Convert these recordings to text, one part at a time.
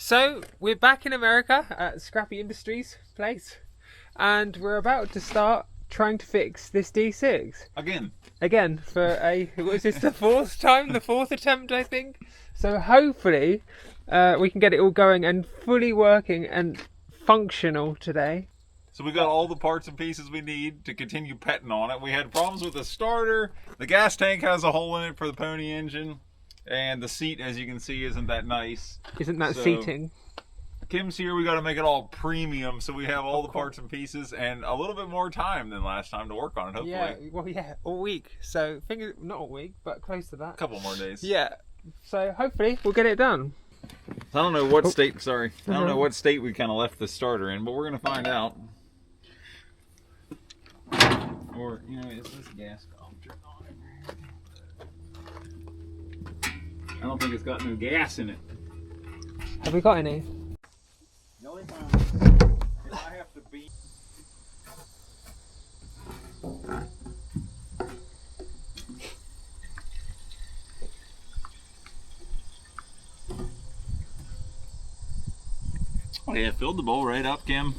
So we're back in America at Scrappy Industries place, and we're about to start trying to fix this D6 again for a, was this the fourth time, the fourth attempt I think. So hopefully we can get it all going and fully working and functional today. So we got all the parts and pieces we need to continue petting on it. We had problems with the starter. The gas tank has a hole in it for the pony engine. And the seat, as you can see, isn't that nice. Isn't that seating? Kim's here. We got to make it all premium, so we have all the parts and pieces and a little bit more time than last time to work on it, hopefully. Yeah, well, yeah, all week. So, not all week, but close to that. A couple more days. Yeah. So, hopefully, we'll get it done. I don't know what state, sorry. I don't know what state we kind of left the starter in, but we're going to find out. Or, you know, is this gas valve turned on? I don't think it's got no gas in it. Have we got any? The only time is I have to be. Oh yeah, filled the bowl right up, Kim.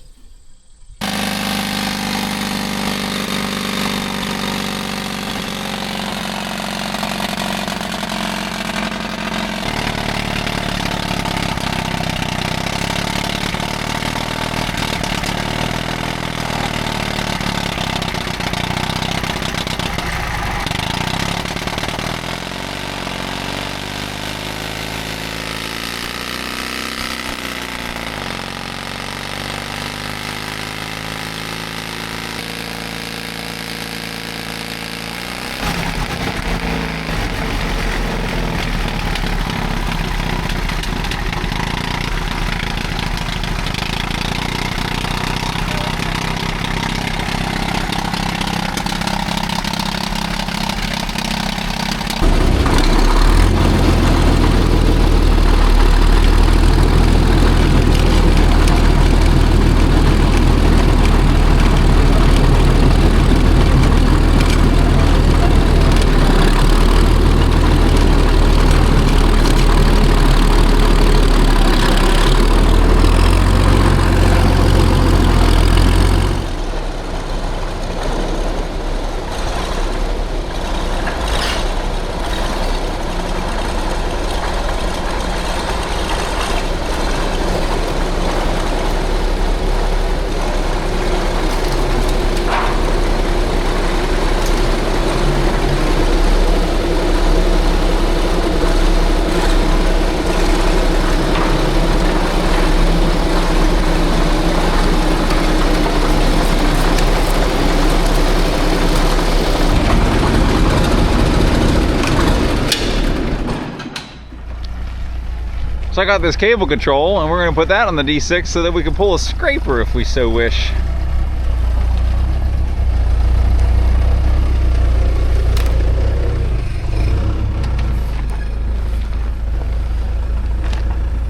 So I got this cable control and we're going to put that on the D6 so that we can pull a scraper if we so wish.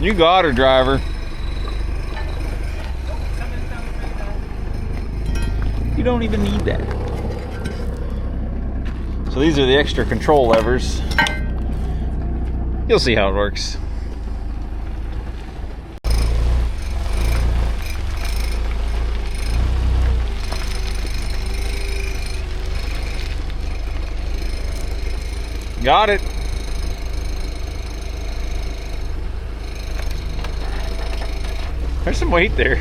You got her, driver. You don't even need that. So these are the extra control levers. You'll see how it works. Got it. There's some weight there.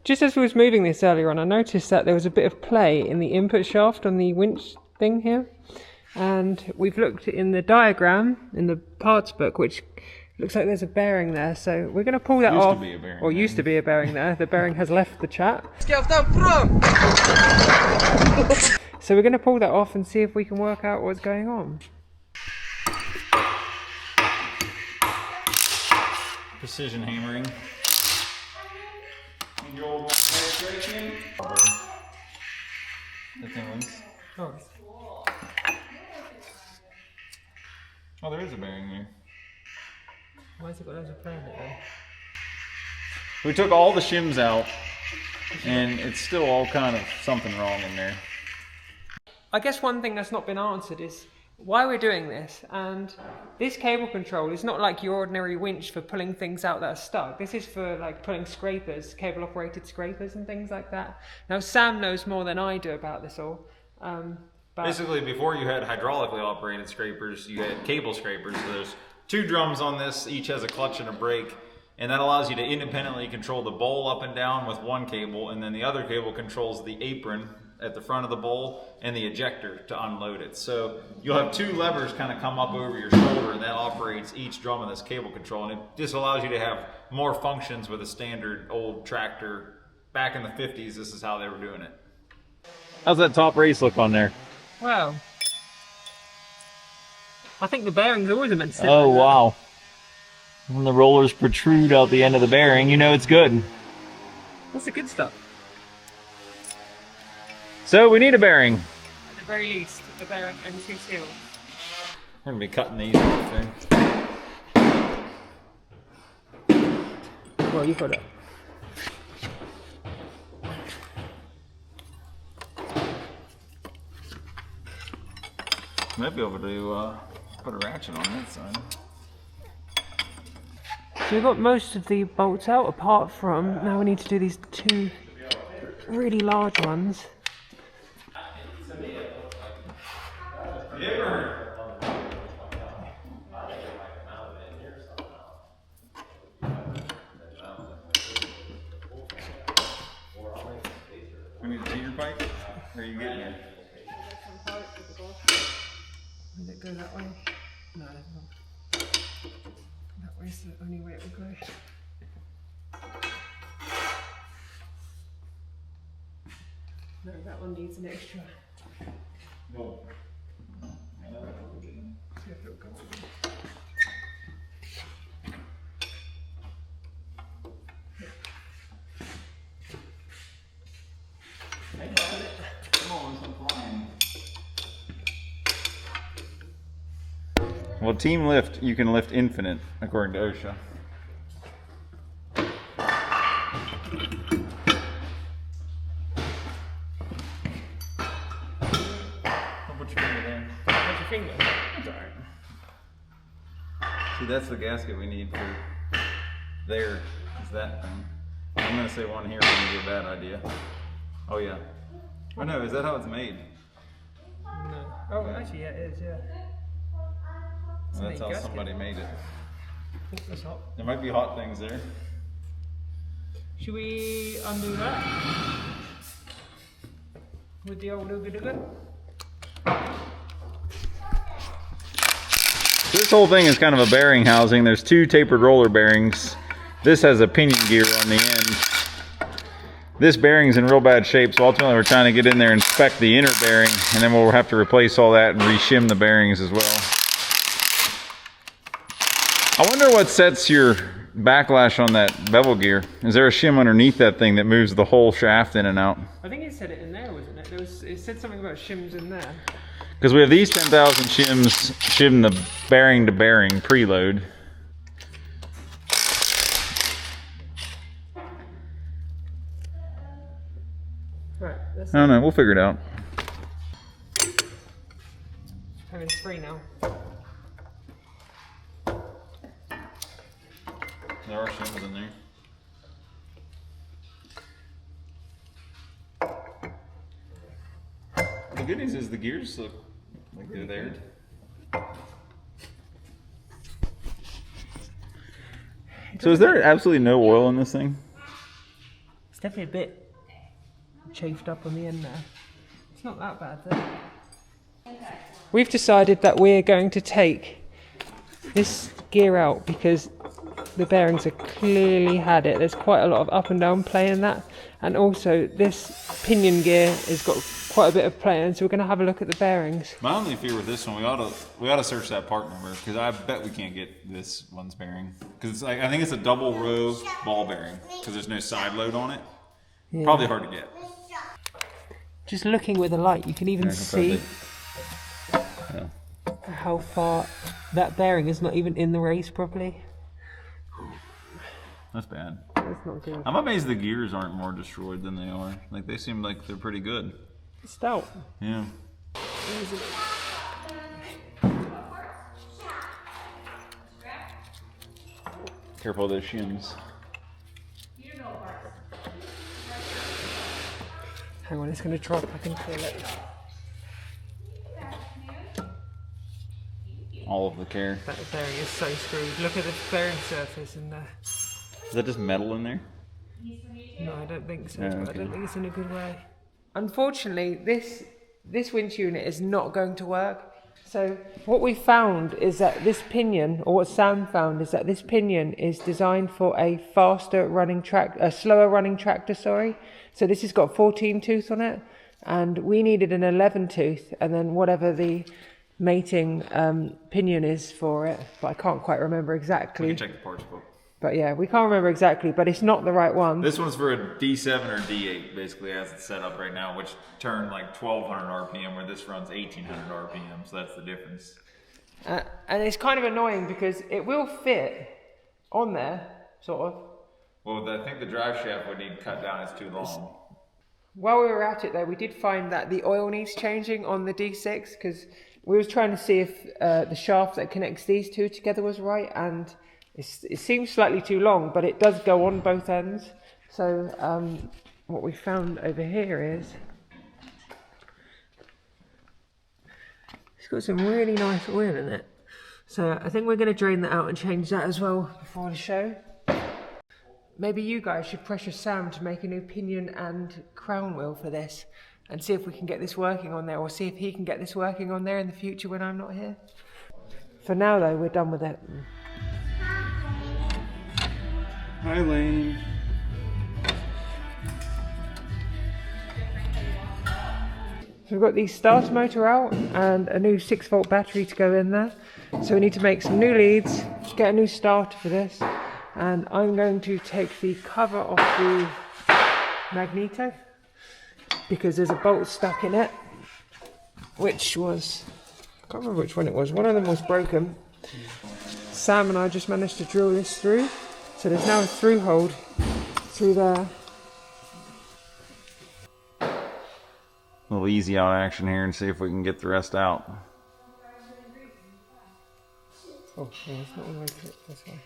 Just as we was moving this earlier on, I noticed that there was a bit of play in the input shaft on the winch thing here. And we've looked in the diagram, in the parts book, which looks like there's a bearing there, so we're going to pull that off. Used to be a bearing there. The bearing has left the chat. So we're going to pull that off and see if we can work out what's going on. Precision hammering. Oh, there is a bearing there. Why has it got loads of play in it then? We took all the shims out, and it's still all kind of something wrong in there. I guess one thing that's not been answered is why we're doing this. And this cable control is not like your ordinary winch for pulling things out that are stuck. This is for like pulling scrapers, cable operated scrapers and things like that. Now Sam knows more than I do about this all. Basically, before you had hydraulically operated scrapers, you had cable scrapers. So there's 2 drums on this, each has a clutch and a brake, and that allows you to independently control the bowl up and down with one cable, and then the other cable controls the apron at the front of the bowl and the ejector to unload it. So you'll have 2 levers kind of come up over your shoulder, and that operates each drum of this cable control, and it just allows you to have more functions with a standard old tractor. Back in the 50s, this is how they were doing it. How's that top race look on there? Well, I think the bearings always are meant to sit Oh, like that. wow. When the rollers protrude out the end of the bearing, you know it's good. That's the good stuff. So we need a bearing. At the very least, the bearing and 2 seals. We're going to be cutting these off there. Well, you got it. Might be able to put a ratchet on that side. So we've got most of the bolts out, apart from, now we need to do these 2 really large ones. We need a cheater pipe? Or are you getting it? Does it go that way? No, not. That way's the only way it will go. No, that one needs an extra. No. See if it'll go. Come on, I'm flying. Well, team lift, you can lift infinite, according to OSHA. Don't put your finger there. Where's your finger? That's alright. See, that's the gasket we need for there, is that thing. I'm going to say one here wouldn't be a bad idea. Oh, yeah. Oh, no, is that how it's made? No. Oh, actually, yeah, it is, yeah. Well, that's how somebody made it. Oh, that's hot. There might be hot things there. Should we undo that? With the old ooga-dooga? This whole thing is kind of a bearing housing. There's 2 tapered roller bearings. This has a pinion gear on the end. This bearing's in real bad shape, so ultimately we're trying to get in there and inspect the inner bearing, and then we'll have to replace all that and re-shim the bearings as well. I wonder what sets your backlash on that bevel gear. Is there a shim underneath that thing that moves the whole shaft in and out? I think it said it in there, wasn't it? It said something about shims in there. Because we have these 10,000 shims shim the bearing to bearing preload. Right, I don't know, we'll figure it out. Having 3 now. There are shims in there. The good news is the gears look like they're there. So is there absolutely no oil in this thing? It's definitely a bit chafed up on the end there. It's not that bad though. We've decided that we're going to take this gear out because the bearings have clearly had it. There's quite a lot of up and down play in that, and also this pinion gear has got quite a bit of play in, so we're going to have a look at the bearings. My only fear with this one, we ought to search that part number, because I bet we can't get this one's bearing, because it's like, I think it's a double row ball bearing because there's no side load on it. Yeah. Probably hard to get. Just looking with the light, you can even see how far that bearing is not even in the race properly. That's bad. That's not good. I'm amazed the gears aren't more destroyed than they are. Like, they seem like they're pretty good. Stout. Yeah. easily. Careful of those shims. Hang on, it's going to drop. I can feel it. All of the care. That bearing is so screwed. Look at the bearing surface in there. Is that just metal in there? No, I don't think so. Oh, okay. I don't think it's in a good way. Unfortunately, this winch unit is not going to work. So what we found is that this pinion, or what Sam found, is that this pinion is designed for a slower running tractor. Sorry. So this has got 14 tooth on it, and we needed an 11 tooth, and then whatever the mating pinion is for it, but I can't quite remember exactly. We can check the parts book. But yeah, we can't remember exactly, but it's not the right one. This one's for a D7 or D8, basically, as it's set up right now, which turn like 1200 RPM, where this runs 1800 RPM, so that's the difference. And it's kind of annoying because it will fit on there, sort of. Well, I think the drive shaft would need cut down, it's too long. While we were at it though, we did find that the oil needs changing on the D6, because we was trying to see if the shaft that connects these two together was right, and it seems slightly too long, but it does go on both ends. So what we found over here is it's got some really nice oil in it. So I think we're going to drain that out and change that as well before the show. Maybe you guys should pressure Sam to make a new pinion and crown wheel for this, and see if we can get this working on there, or see if he can get this working on there in the future when I'm not here. For now though, we're done with it. Hi, Lane. So we've got the starter motor out and a new 6-volt battery to go in there. So we need to make some new leads, get a new starter for this, and I'm going to take the cover off the Magneto because there's a bolt stuck in it, which was, I can't remember which one it was. One of them was broken. Sam and I just managed to drill this through. So there's now a through hold through there. A little easy out action here and see if we can get the rest out. Oh, yeah, it's not all the way to it. That's why.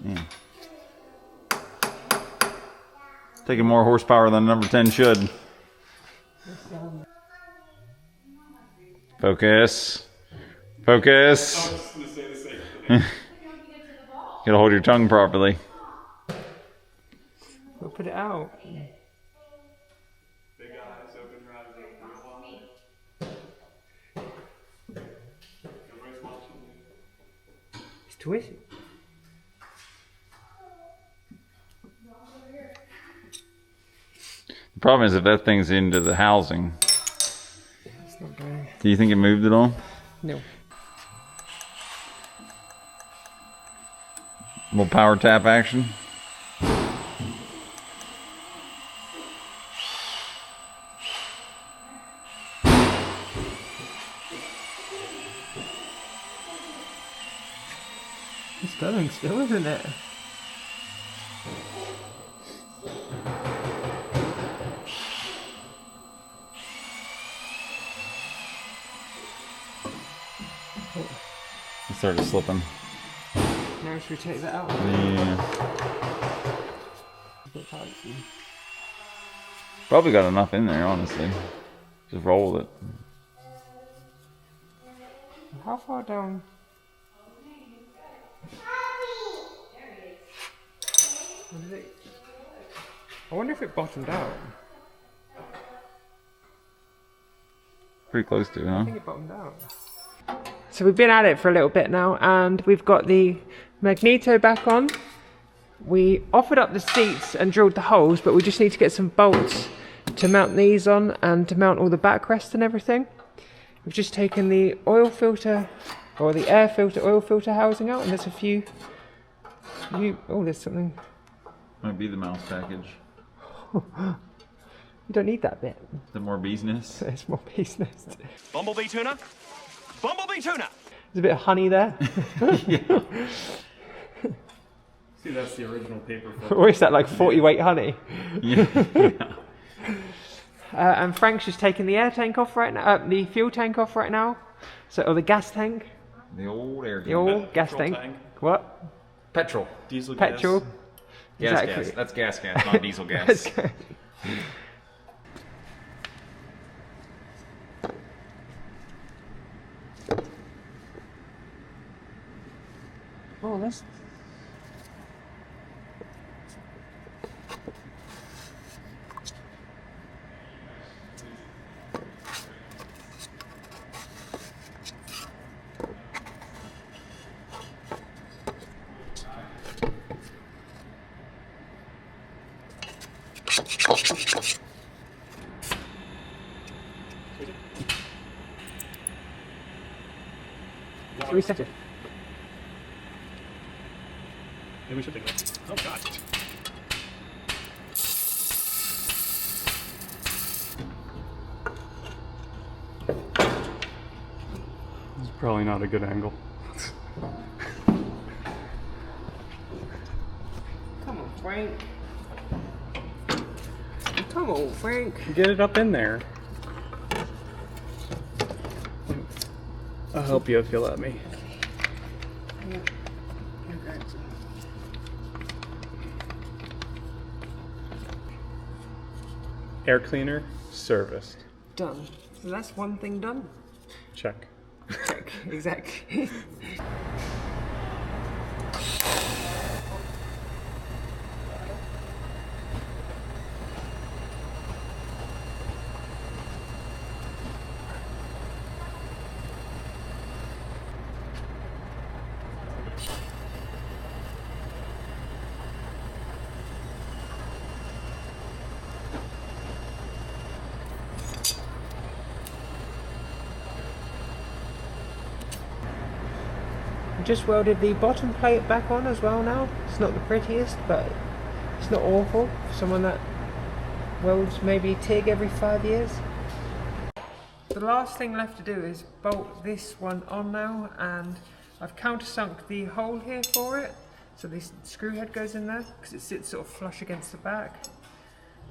Yeah. Taking more horsepower than number 10 should. Focus. Focus. Gotta hold your tongue properly. We'll put it out. It's twisted. The problem is if that thing's into the housing. Yeah, it's not going. Do you think it moved at all? No. A little power tap action. It's going still, isn't it? It started slipping. Now should we take that out? Yeah. Probably got enough in there, honestly. Just roll with it. How far down? I wonder if it bottomed out. Pretty close to it, huh? I think it bottomed out. So we've been at it for a little bit now, and we've got the Magneto back on. We offered up the seats and drilled the holes, but we just need to get some bolts to mount these on and to mount all the backrest and everything. We've just taken the oil filter, or the air filter, oil filter housing out, and there's a few. Oh, there's something. Might be the mouse package. You don't need that bit. Is it more bee's nest? It's more bee's nest. Bumblebee tuna? Bumblebee tuna! There's a bit of honey there. Yeah. See, that's the original paper filter. Or is that like 40 weight honey? Yeah. And Frank's just taking the air tank off right now, the fuel tank off right now. So, or the gas tank. The old air tank. The old gas tank. What? Petrol. Diesel Petrol. Gas. Exactly. Gas. That's gas, not diesel gas. Oh, that's... Reset it. Maybe we should take that. Oh god. This is probably not a good angle. Come on, Frank. Come on, Frank. Get it up in there. I'll help you if you let me. Air cleaner serviced. Done. So that's one thing done. Check. Check. Exactly. Just welded the bottom plate back on as well now. It's not the prettiest, but it's not awful for someone that welds maybe TIG every 5 years. The last thing left to do is bolt this one on now, and I've countersunk the hole here for it, so this screw head goes in there because it sits sort of flush against the back.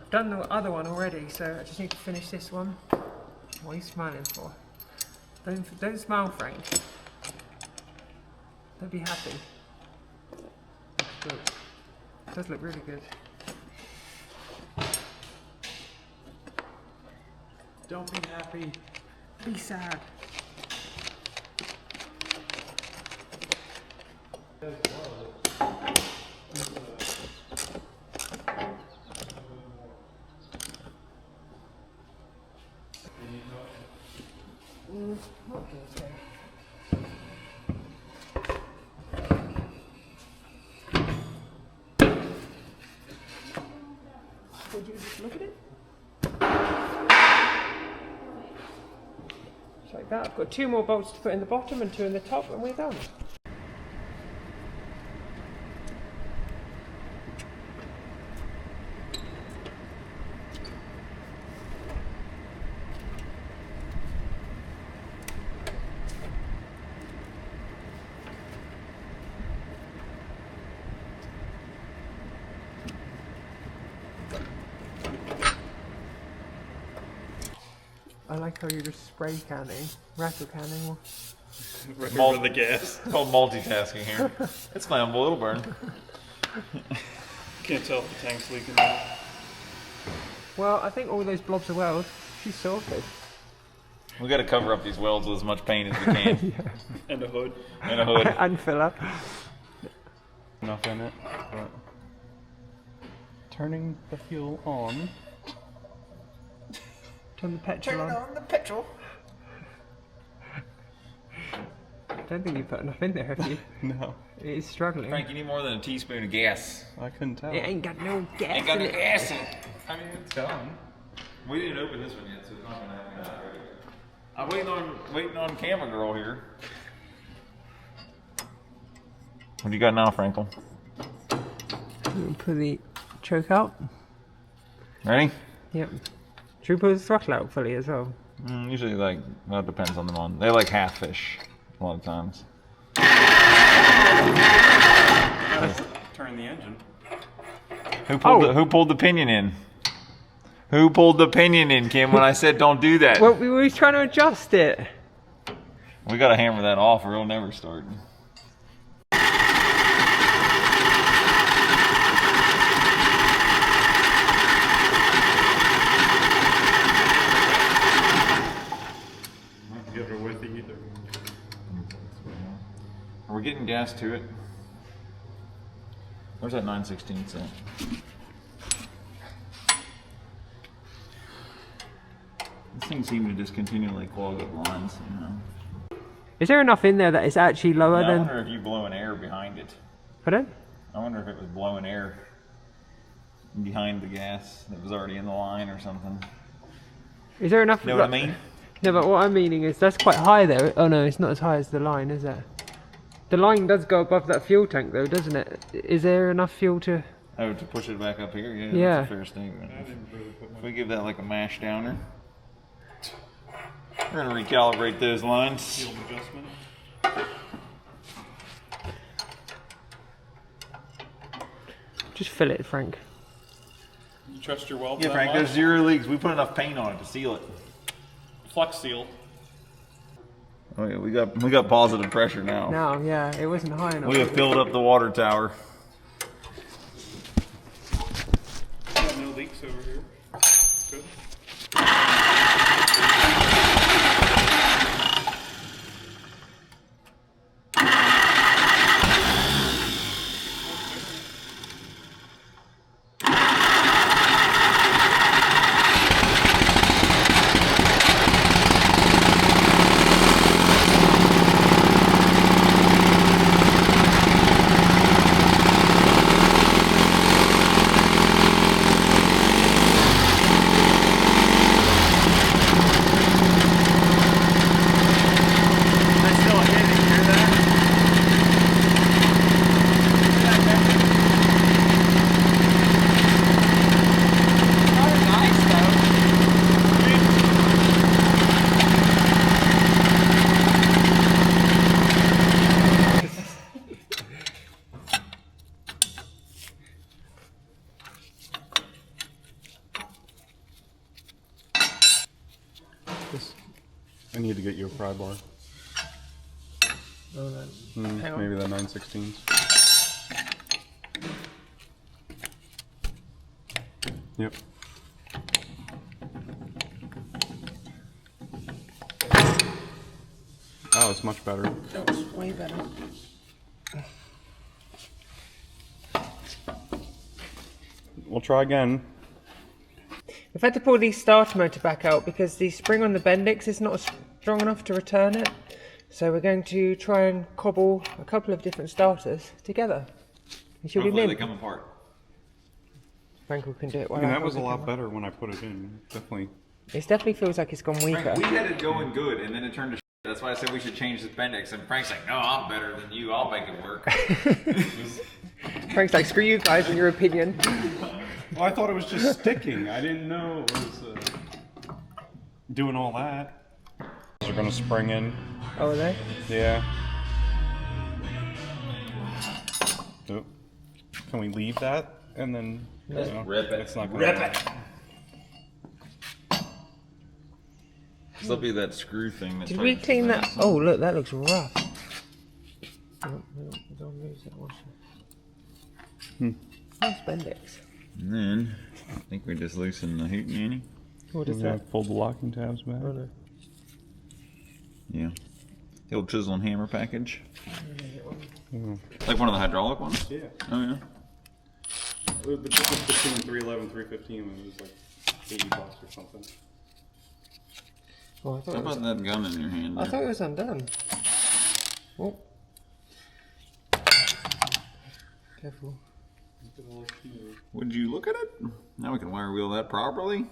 I've done the other one already, so I just need to finish this one. What are you smiling for? Don't smile, Frank. Don't be happy. Looks good. It does look really good. Don't be happy. Be sad. Okay. Would you just look at it? Just like that. I've got 2 more bolts to put in the bottom and 2 in the top, and we're done. I like how you're just spray canning, rattle canning. Right over the gas. It's called multitasking here. It's flammable, it'll burn. Can't tell if the tank's leaking out. Well, I think all those blobs of weld, she's sorted. We got to cover up these welds with as much paint as we can. Yeah. And a hood. And a hood. And filler. Enough in it. But turning the fuel on. Turn the petrol on. Turn on the petrol. I don't think you put enough in there, have you? No. It is struggling. Frank, you need more than a teaspoon of gas. I couldn't tell. It ain't got no gas Ain't got in no it. gas in it. I mean, it's done. We didn't open this one yet, so it's not gonna happen. I'm waiting on camera girl here. What do you got now, Frankel? We'll put the choke out. Ready? Yep. Should we put the throttle out fully as well? Usually, well, it depends on them on. They like half fish a lot of times. Turn the engine. Who pulled the pinion in? Who pulled the pinion in, Kim, when I said don't do that? Well, we were trying to adjust it. We gotta hammer that off or it'll never start. Give it with you either. Are we getting gas to it? Where's that 9/16 at? This thing seems to just continually clog up lines, you know. Is there enough in there that it's actually lower Yeah, than... I wonder if you blowing air behind it. Pardon? I wonder if it was blowing air behind the gas that was already in the line or something. Is there enough... You know what I mean? No, but what I'm meaning is that's quite high there. Oh no, it's not as high as the line, is it? The line does go above that fuel tank though, doesn't it? Is there enough fuel to... Oh, to push it back up here? Yeah, Yeah. That's a fair statement. If we give that like a mash downer, we're going to recalibrate those lines. Field adjustment. Just fill it, Frank. You trust your weld? Yeah, Frank, there's 0 leaks. We put enough paint on it to seal it. Flux seal. Oh yeah, we got positive pressure now. No, yeah, it wasn't high enough. We have filled up the water tower. Got no leaks over here. Good. I need to get you a pry bar. Oh, Maybe the 9/16s. Yep. Oh, it's much better. That was way better. We'll try again. We've had to pull the starter motor back out because the spring on the Bendix is not strong enough to return it. So we're going to try and cobble a couple of different starters together. It should be Hopefully they mint. come apart. Frankel can do it. I mean, that was a lot better when I put it in. Definitely. It definitely feels like it's gone weaker. Frank, we had it going good, and then it turned to shit. That's why I said we should change the Bendix. And Frank's like, no, I'm better than you. I'll make it work. Frank's like, screw you guys and your opinion. Well, I thought it was just sticking. I didn't know it was doing all that. They're going to spring in. Oh, are they? Yeah. Oh. Can we leave that and then rip it. It's not gonna Rip it. There'll be that screw thing. That Did we clean that? Oh, look, that looks rough. Don't lose that one. Nice Bendix. And then I think we just loosen the hootenanny. What is Yeah, that? fold the locking tabs back. Oh, no. Yeah. The old chisel and hammer package. Yeah. Like one of the hydraulic ones? Yeah. Oh yeah. The difference between 311 and 315 was like $80 or something. Oh, I thought How it was, about that gun in your hand? I there? thought it was undone. Oh. Careful. Would you look at it? Now we can wire wheel that properly.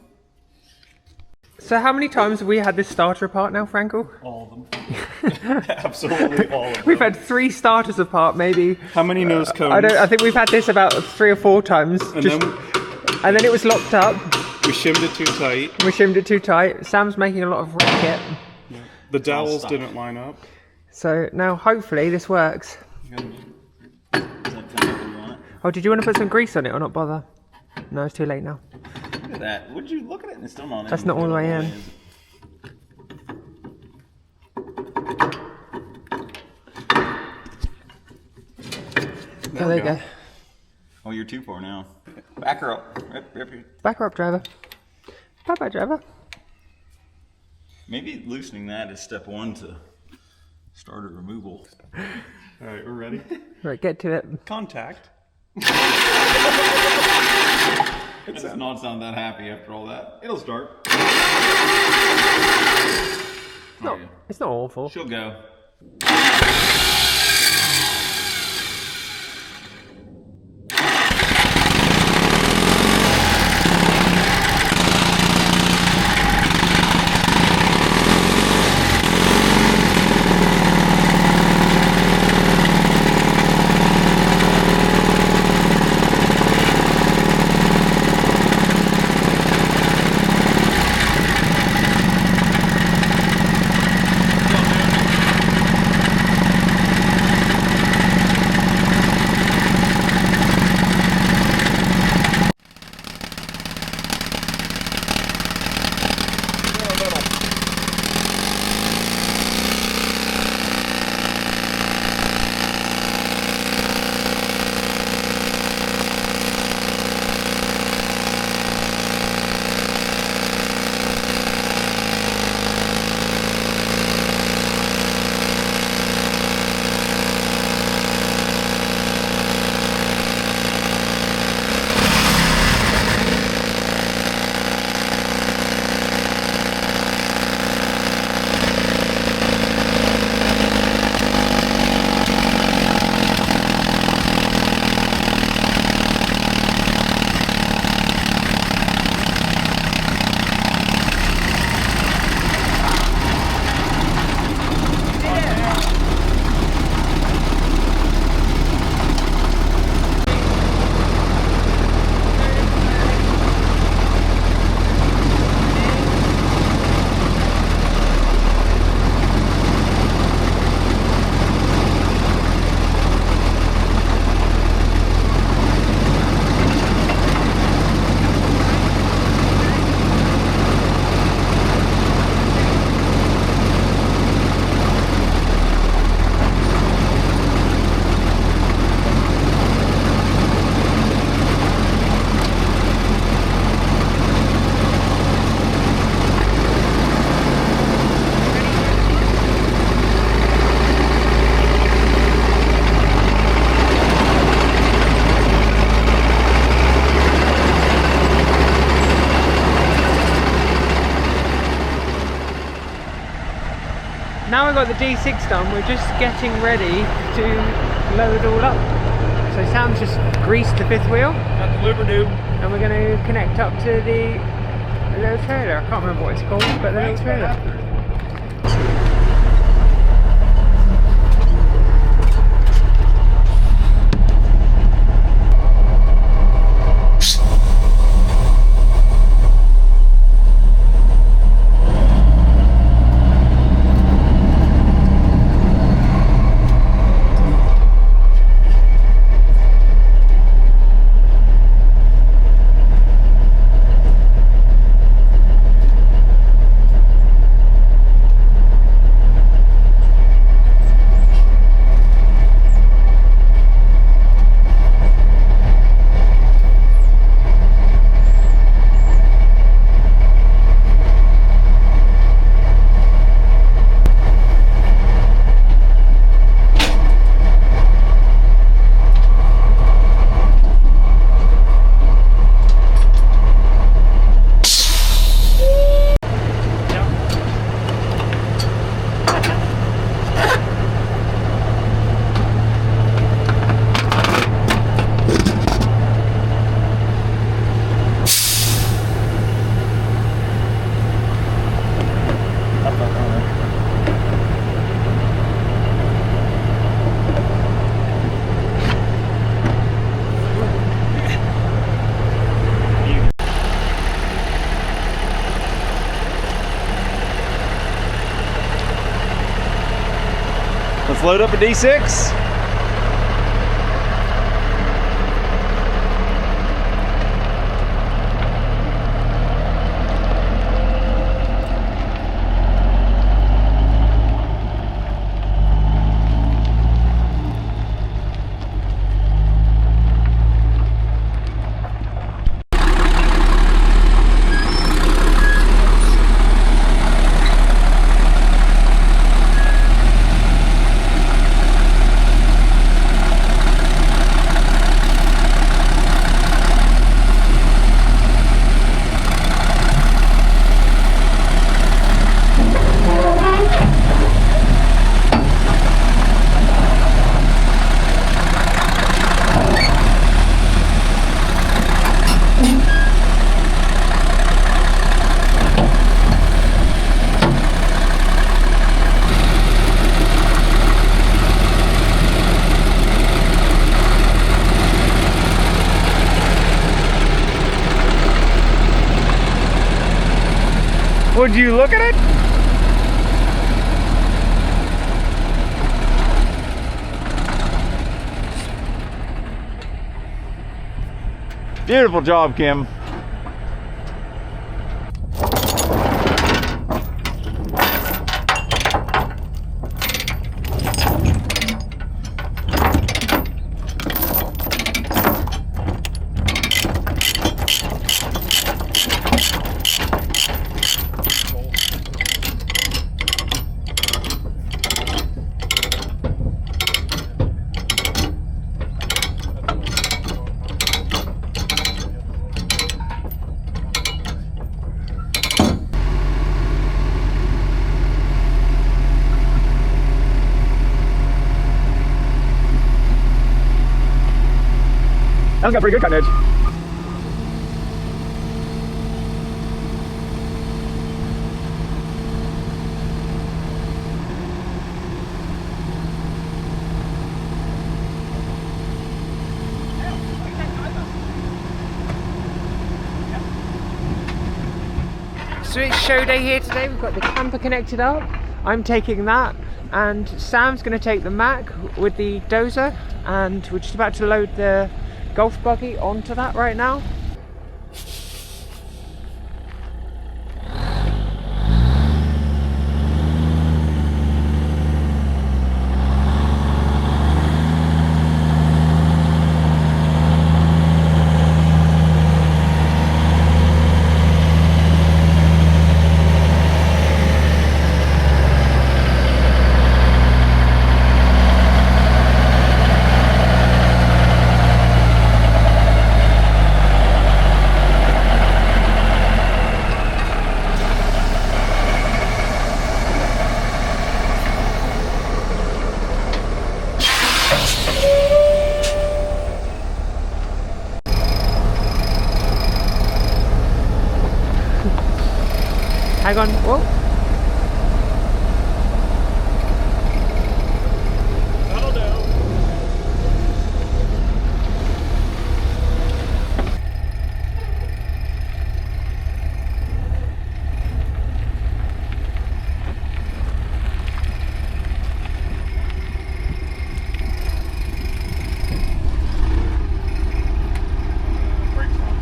So how many times have we had this starter apart now, Frankel? All of them. Absolutely all of them. We've had 3 starters apart, maybe. How many nose cones? I think we've had this about 3 or 4 times. And then it was locked up. we shimmed it too tight. We shimmed it too tight. Sam's making a lot of racket. The dowels didn't line up. So now hopefully this works. Oh, did you want to put some grease on it or not bother? No, it's too late now. at that. Would you look at it and it's still not in? That's not all the way in. There you go. Oh, you're too far now. Back her up. Back her up, driver. Bye-bye, driver. Maybe loosening that is step one to starter removal. All right, we're ready. Right, get to it. Contact. It does not sound that happy after all that. It'll start. It's not awful. She'll go. Now we've got the D6 done, we're just getting ready to load all up. So Sam's just greased the fifth wheel. Got the liver do. And we're going to connect up to the little trailer. I can't remember what it's called, but the little trailer. Let's load up a D6. Would you look at it? Beautiful job, Kim. That one's got pretty good cutting edge. So it's show day here today. We've got the camper connected up. I'm taking that, and Sam's going to take the Mac with the Dozer, and we're just about to load the golf buggy onto that right now. Hang on, whoa. That'll do. Brakes on.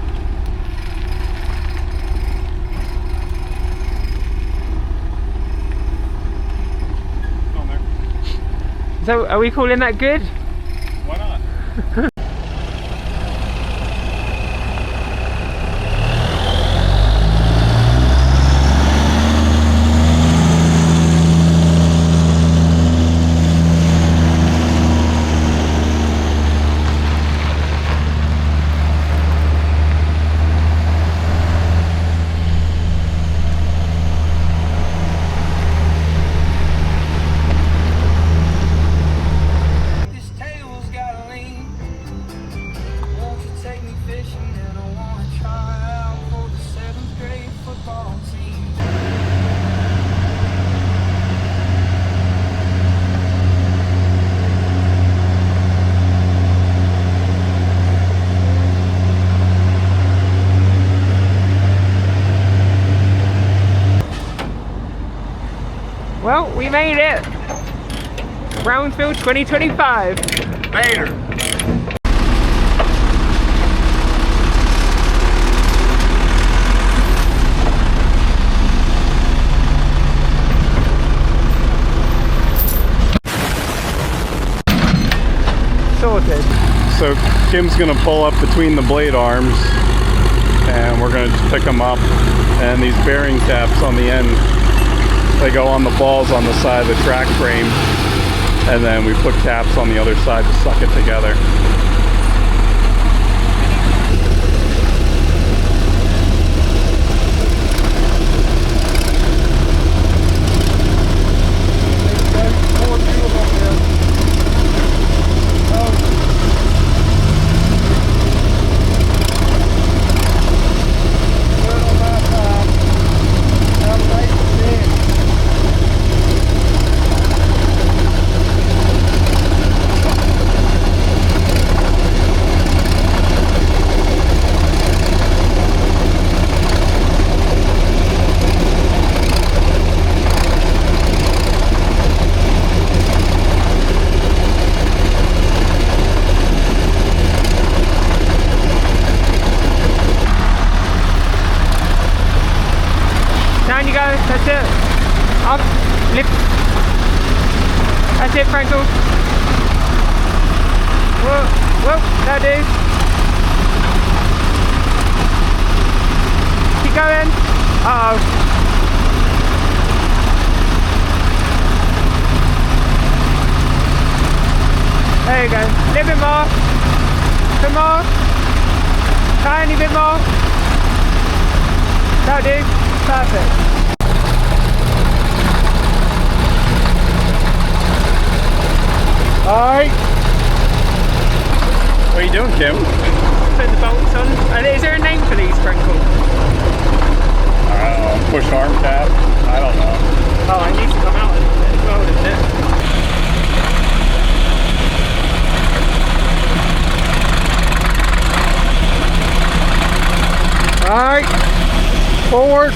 So are we calling that good? Why not? Well, we made it. Brownsville 2025. Later. Sorted. So Kim's gonna pull up between the blade arms, and we're gonna pick them up. And these bearing caps on the end, they go on the balls on the side of the track frame, and then we put caps on the other side to suck it together. That's it. Up, lift. That's it, Frankel. Whoa, whoa, that'll do. Keep going. Uh-oh. There you go. A little bit more. Some more. Tiny bit more. That'll do. Perfect. Alright. What are you doing, Kim? Putting the bolts on. Is there a name for these, Frankel? I don't know. Push arm tab? I don't know. Oh, it needs to come out a little bit as well, doesn't it? Alright. Forward.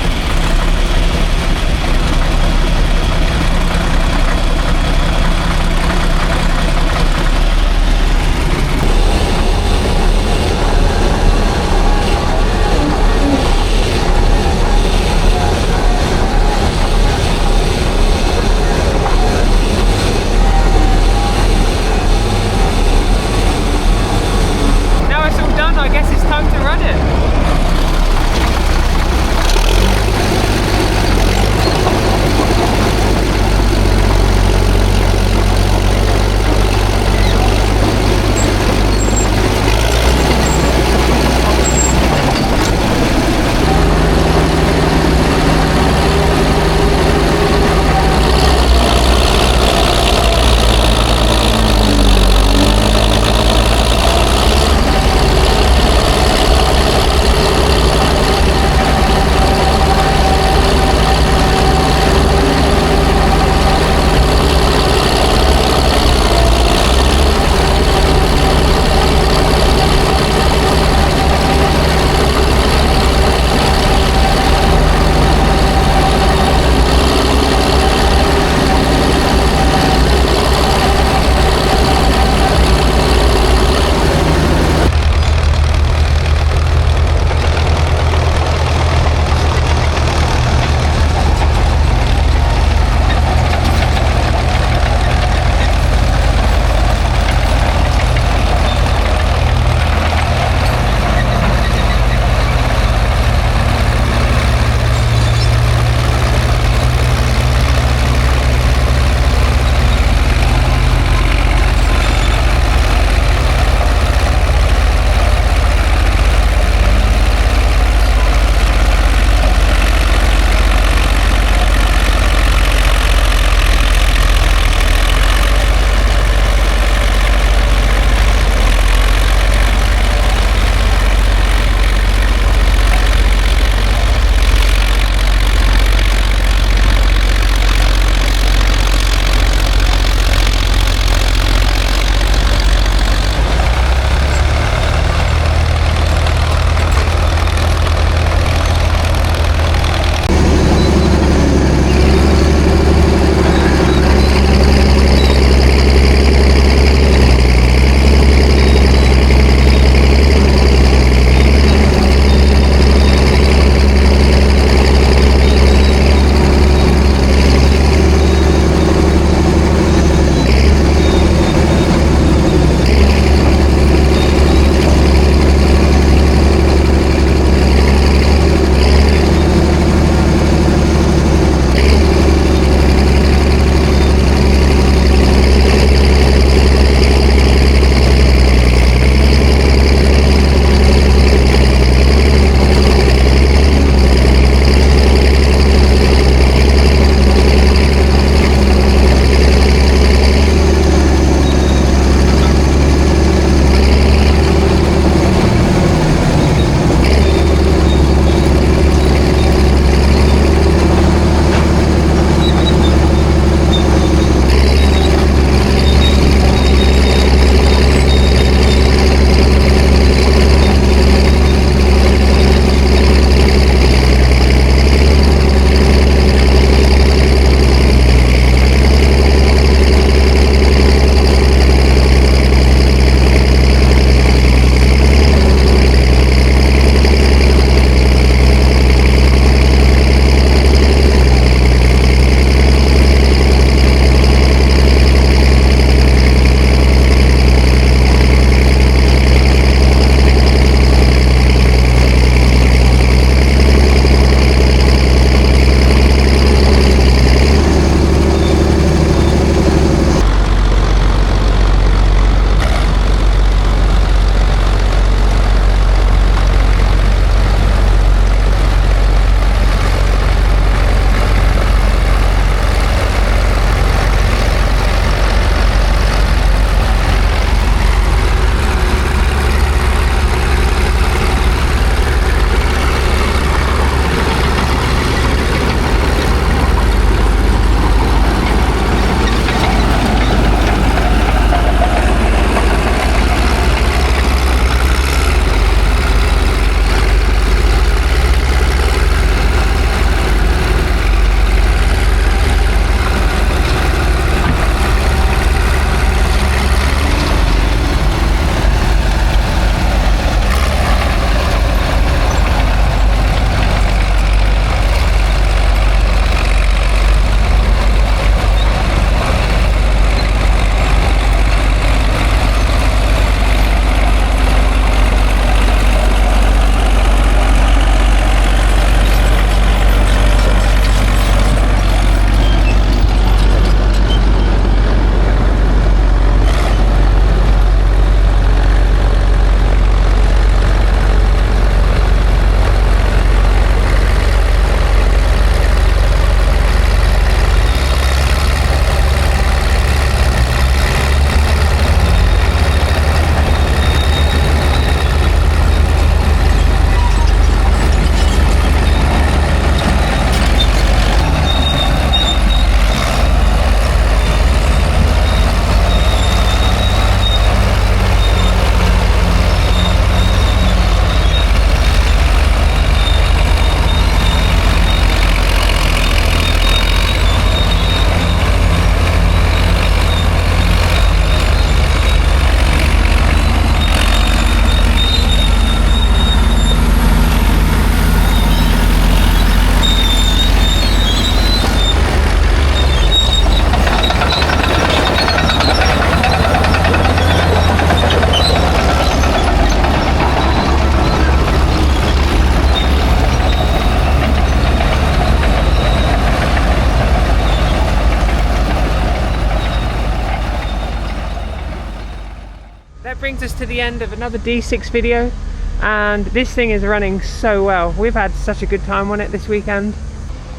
brings us to the end of another D6 video, and this thing is running so well. We've had such a good time on it this weekend.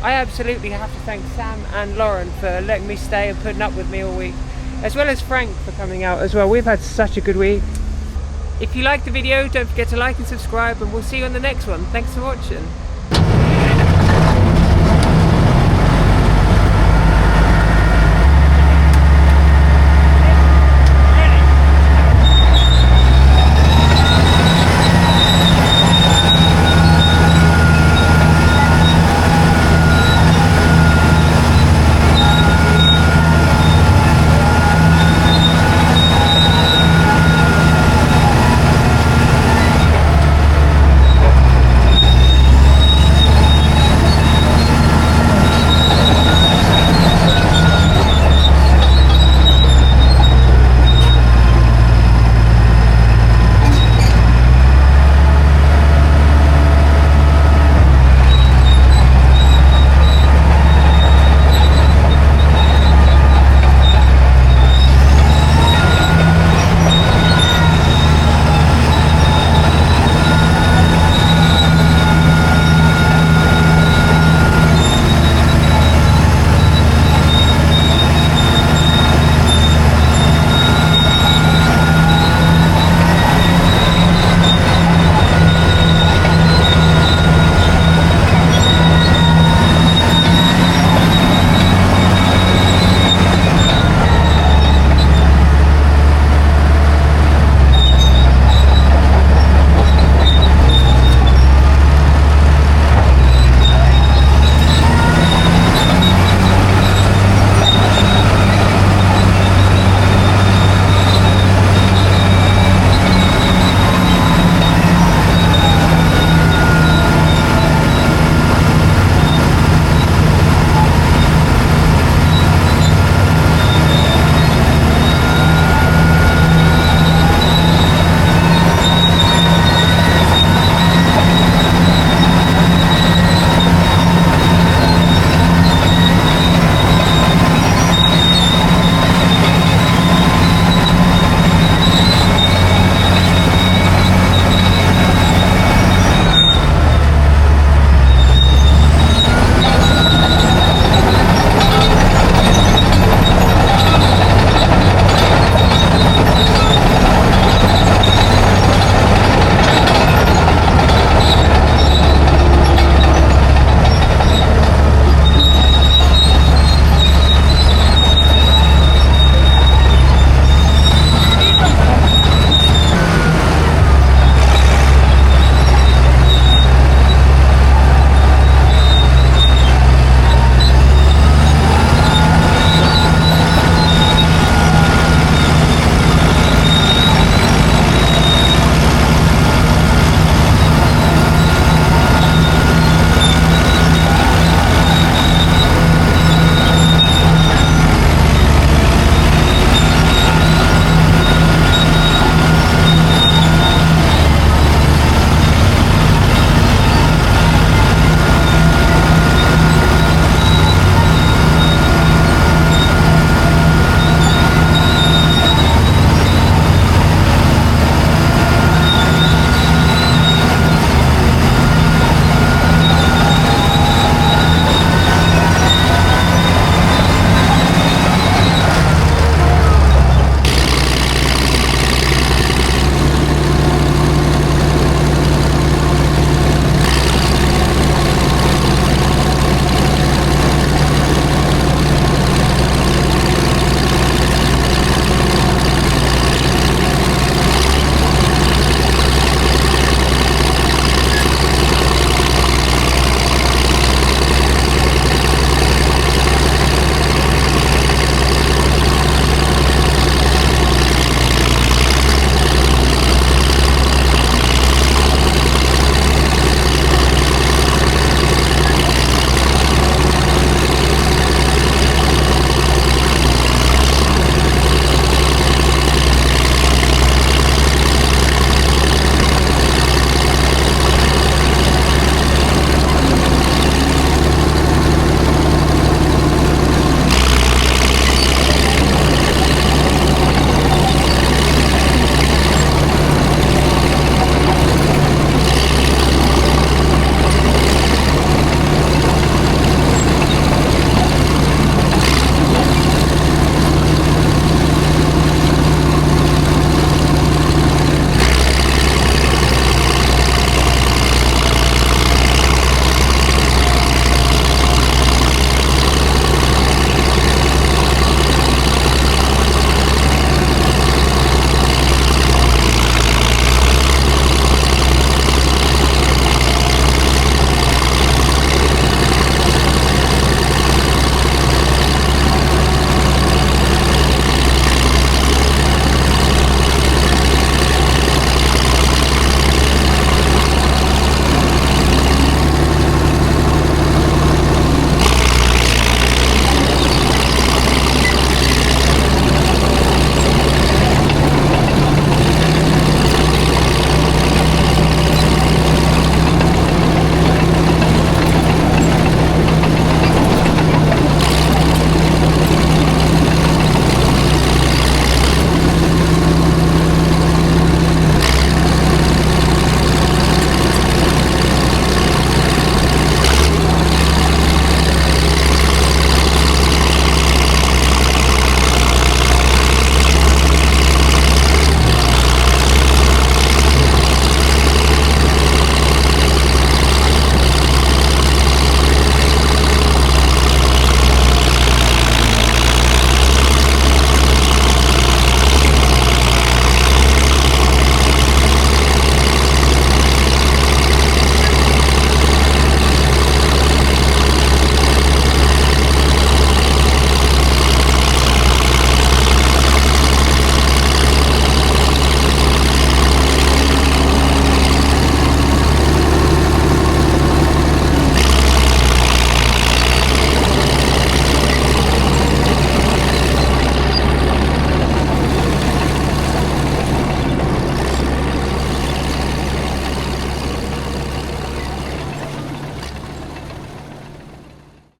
I absolutely have to thank Sam and Lauren for letting me stay and putting up with me all week, as well as Frank for coming out as well. We've had such a good week. If you liked the video, don't forget to like and subscribe, and we'll see you on the next one. Thanks for watching.